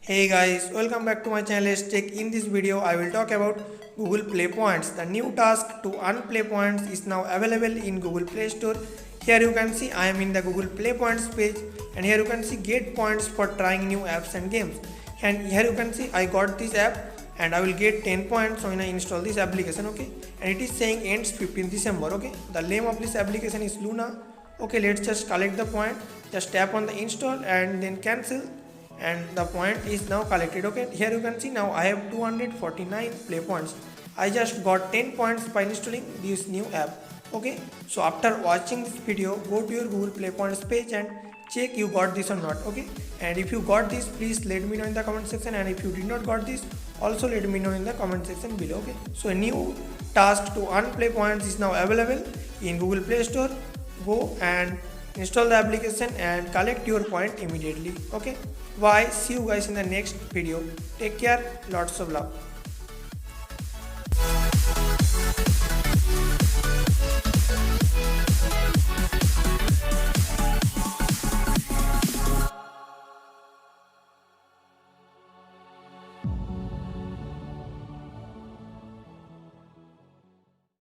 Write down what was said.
Hey guys, welcome back to my channel Teck. In this video, I will talk about Google Play Points. The new task to earn Play Points is now available in Google Play Store. Here you can see I am in the Google Play Points page, and here you can see get points for trying new apps and games. And here you can see I got this app and I will get 10 points when I install this application. Okay, and it is saying ends 15th December. Okay, the name of this application is Luna. Okay, let's just collect the point. Just tap on the install and then cancel, and the point is now collected. Okay, here you can see now I have 249 play points. I just got 10 points by installing this new app. Okay, so after watching this video, go to your Google Play Points page and check you got this or not. Okay, and if you got this, please let me know in the comment section, and if you did not got this, also let me know in the comment section below. Okay, so a new task to earn play points is now available in Google Play Store. Go and install the application and collect your point immediately. Okay, bye, see you guys in the next video. Take care, lots of love.